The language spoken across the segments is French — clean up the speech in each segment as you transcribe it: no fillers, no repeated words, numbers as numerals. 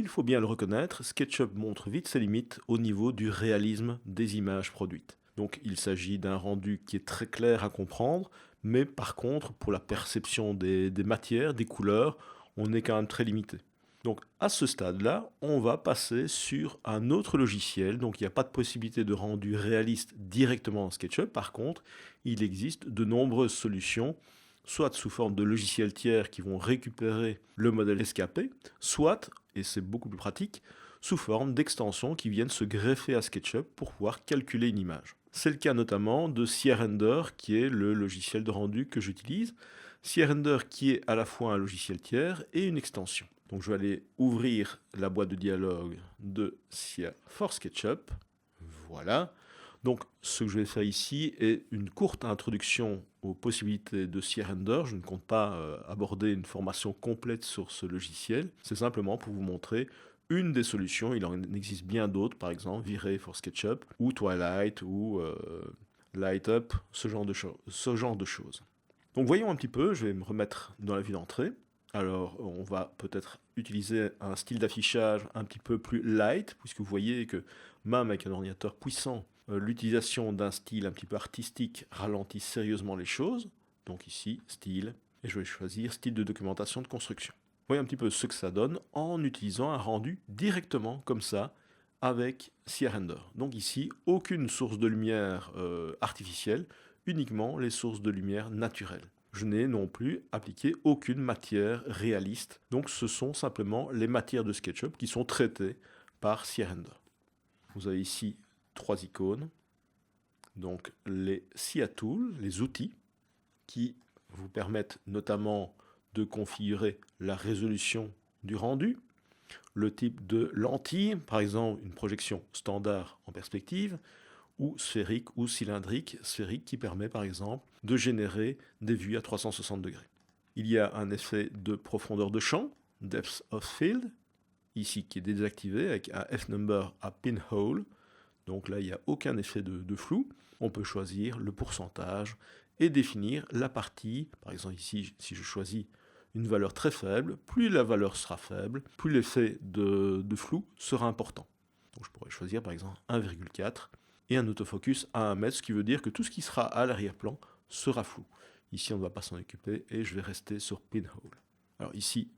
Il faut bien le reconnaître, SketchUp montre vite ses limites au niveau du réalisme des images produites. Donc il s'agit d'un rendu qui est très clair à comprendre, mais par contre, pour la perception des matières, des couleurs, on est quand même très limité. Donc à ce stade-là, on va passer sur un autre logiciel, donc il n'y a pas de possibilité de rendu réaliste directement en SketchUp. Par contre, il existe de nombreuses solutions, soit sous forme de logiciels tiers qui vont récupérer le modèle escapé, soit, et c'est beaucoup plus pratique, sous forme d'extensions qui viennent se greffer à SketchUp pour pouvoir calculer une image. C'est le cas notamment de CRender, qui est le logiciel de rendu que j'utilise. CRender qui est à la fois un logiciel tiers et une extension. Donc je vais aller ouvrir la boîte de dialogue de SIA for SketchUp. Voilà. Donc ce que je vais faire ici est une courte introduction aux possibilités de CRender. Je ne compte pas aborder une formation complète sur ce logiciel. C'est simplement pour vous montrer une des solutions. Il en existe bien d'autres, par exemple V-Ray for SketchUp ou Twilight ou Lightup, ce genre de choses. Donc voyons un petit peu, je vais me remettre dans la vue d'entrée. Alors on va peut-être utiliser un style d'affichage un petit peu plus light, puisque vous voyez que même avec un ordinateur puissant, l'utilisation d'un style un petit peu artistique ralentit sérieusement les choses. Donc ici, style, et je vais choisir style de documentation de construction. Voyez un petit peu ce que ça donne en utilisant un rendu directement comme ça avec CRender. Donc ici, aucune source de lumière artificielle, uniquement les sources de lumière naturelles. Je n'ai non plus appliqué aucune matière réaliste, donc ce sont simplement les matières de SketchUp qui sont traitées par CRender. Vous avez ici 3 icônes, donc les SIA Tools, les outils, qui vous permettent notamment de configurer la résolution du rendu, le type de lentille, par exemple une projection standard en perspective, ou sphérique ou cylindrique, sphérique qui permet par exemple de générer des vues à 360 degrés. Il y a un effet de profondeur de champ, depth of field, ici qui est désactivé avec un f-number à pinhole, donc là il n'y a aucun effet de flou. On peut choisir le pourcentage et définir la partie, par exemple ici si je choisis une valeur très faible, plus la valeur sera faible, plus l'effet de flou sera important. Donc je pourrais choisir par exemple 1,4 et un autofocus à 1 mètre, ce qui veut dire que tout ce qui sera à l'arrière-plan sera flou. Ici on ne va pas s'en occuper et je vais rester sur Pinhole. Alors ici,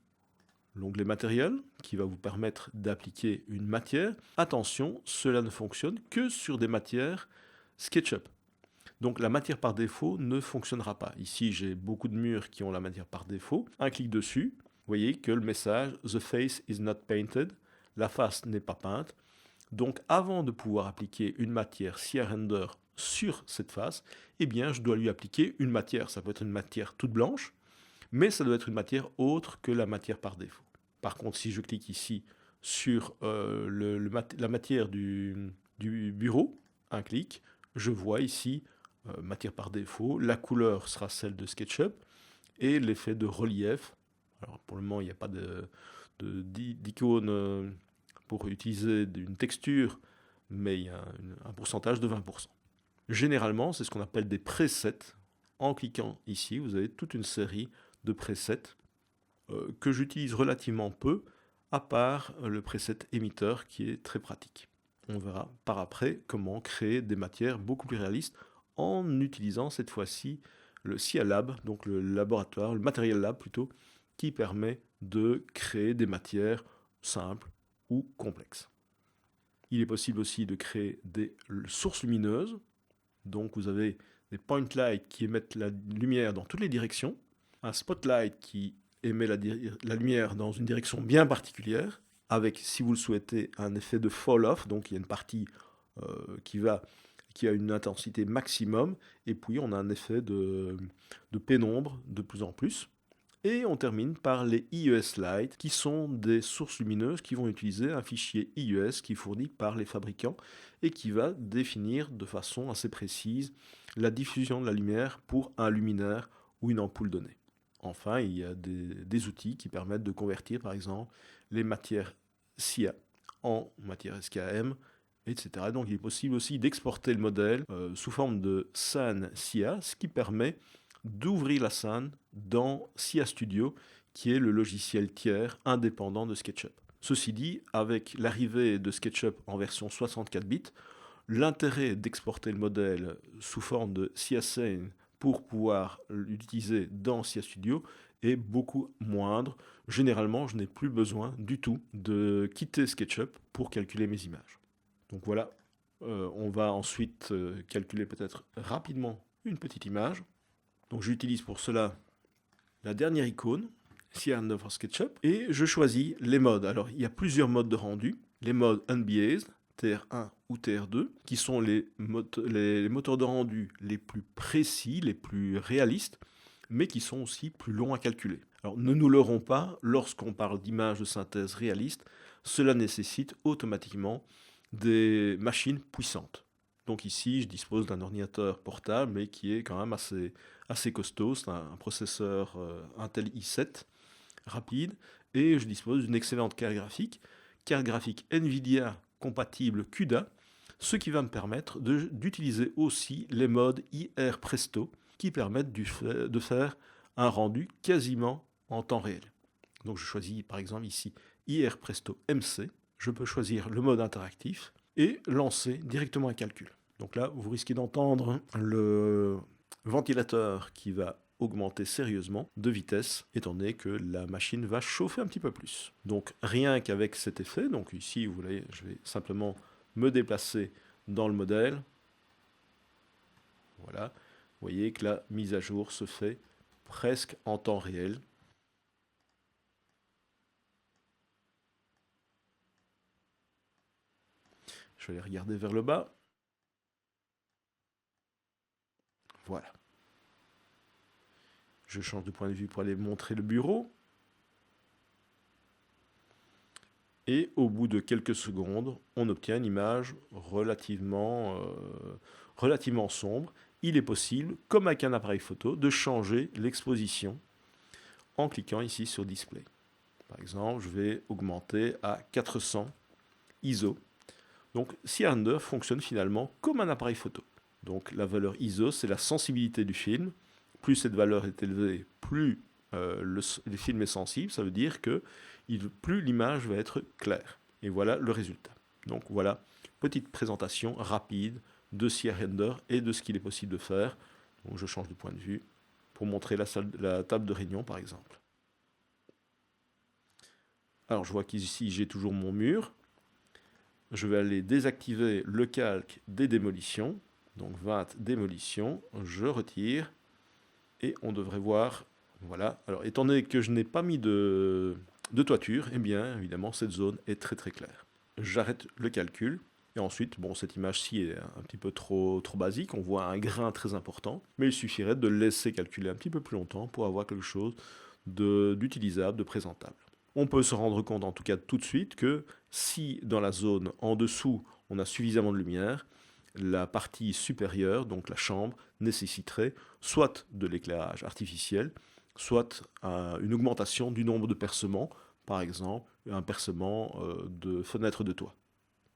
l'onglet matériel qui va vous permettre d'appliquer une matière. Attention, cela ne fonctionne que sur des matières SketchUp. Donc la matière par défaut ne fonctionnera pas. Ici, j'ai beaucoup de murs qui ont la matière par défaut. Un clic dessus, vous voyez que le message « The face is not painted », la face n'est pas peinte. Donc avant de pouvoir appliquer une matière CRender sur cette face, eh bien je dois lui appliquer une matière. Ça peut être une matière toute blanche, mais ça doit être une matière autre que la matière par défaut. Par contre, si je clique ici sur la matière du bureau, un clic, je vois ici matière par défaut, la couleur sera celle de SketchUp et l'effet de relief. Alors pour le moment, il n'y a pas d'icône pour utiliser une texture, mais il y a un pourcentage de 20%. Généralement, c'est ce qu'on appelle des presets. En cliquant ici, vous avez toute une série de presets que j'utilise relativement peu, à part le preset émetteur qui est très pratique. On verra par après comment créer des matières beaucoup plus réalistes en utilisant cette fois-ci le SIA Lab, donc le laboratoire, le Material Lab plutôt, qui permet de créer des matières simples ou complexes. Il est possible aussi de créer des sources lumineuses, donc vous avez des point lights qui émettent la lumière dans toutes les directions, un spotlight qui émet la lumière dans une direction bien particulière, avec, si vous le souhaitez, un effet de fall-off, donc il y a une partie qui a une intensité maximum, et puis on a un effet de pénombre de plus en plus. Et on termine par les IES Light, qui sont des sources lumineuses qui vont utiliser un fichier IES qui est fourni par les fabricants et qui va définir de façon assez précise la diffusion de la lumière pour un luminaire ou une ampoule donnée. Enfin, il y a des outils qui permettent de convertir, par exemple, les matières SIA en matière SKM, etc. Donc il est possible aussi d'exporter le modèle sous forme de SAN SIA, ce qui permet d'ouvrir la scène dans SIA Studio, qui est le logiciel tiers indépendant de SketchUp. Ceci dit, avec l'arrivée de SketchUp en version 64 bits, l'intérêt d'exporter le modèle sous forme de CSN pour pouvoir l'utiliser dans SIA Studio est beaucoup moindre. Généralement, je n'ai plus besoin du tout de quitter SketchUp pour calculer mes images. Donc voilà, on va ensuite calculer peut-être rapidement une petite image. Donc j'utilise pour cela la dernière icône, CR9 en SketchUp, et je choisis les modes. Alors il y a plusieurs modes de rendu, les modes Unbiased, TR1 ou TR2, qui sont les moteurs de rendu les plus précis, les plus réalistes, mais qui sont aussi plus longs à calculer. Alors ne nous leurrons pas, lorsqu'on parle d'images de synthèse réalistes, cela nécessite automatiquement des machines puissantes. Donc ici, je dispose d'un ordinateur portable, mais qui est quand même assez costaud. C'est un processeur Intel i7 rapide, et je dispose d'une excellente carte graphique NVIDIA compatible CUDA, ce qui va me permettre d'utiliser aussi les modes IR Presto, qui permettent de faire un rendu quasiment en temps réel. Donc je choisis par exemple ici IR Presto MC, je peux choisir le mode interactif et lancer directement un calcul. Donc là, vous risquez d'entendre le ventilateur qui va augmenter sérieusement de vitesse, étant donné que la machine va chauffer un petit peu plus. Donc rien qu'avec cet effet, donc ici, vous voyez, je vais simplement me déplacer dans le modèle. Voilà, vous voyez que la mise à jour se fait presque en temps réel. Je vais aller regarder vers le bas. Voilà. Je change de point de vue pour aller montrer le bureau. Et au bout de quelques secondes, on obtient une image relativement sombre. Il est possible, comme avec un appareil photo, de changer l'exposition en cliquant ici sur Display. Par exemple, je vais augmenter à 400 ISO. Donc CR9 fonctionne finalement comme un appareil photo. Donc la valeur ISO, c'est la sensibilité du film. Plus cette valeur est élevée, plus le film est sensible. Ça veut dire que plus l'image va être claire. Et voilà le résultat. Donc voilà, petite présentation rapide de CR-Render et de ce qu'il est possible de faire. Donc je change de point de vue pour montrer la table de réunion par exemple. Alors je vois qu'ici j'ai toujours mon mur. Je vais aller désactiver le calque des démolitions. Donc 20 démolitions, je retire. Et on devrait voir, voilà. Alors étant donné que je n'ai pas mis de toiture, eh bien évidemment cette zone est très très claire. J'arrête le calcul. Et ensuite, bon, cette image-ci est un petit peu trop basique, on voit un grain très important, mais il suffirait de laisser calculer un petit peu plus longtemps pour avoir quelque chose d'utilisable, de présentable. On peut se rendre compte en tout cas tout de suite que si dans la zone en dessous on a suffisamment de lumière, la partie supérieure, donc la chambre, nécessiterait soit de l'éclairage artificiel, soit une augmentation du nombre de percements, par exemple un percement de fenêtre de toit.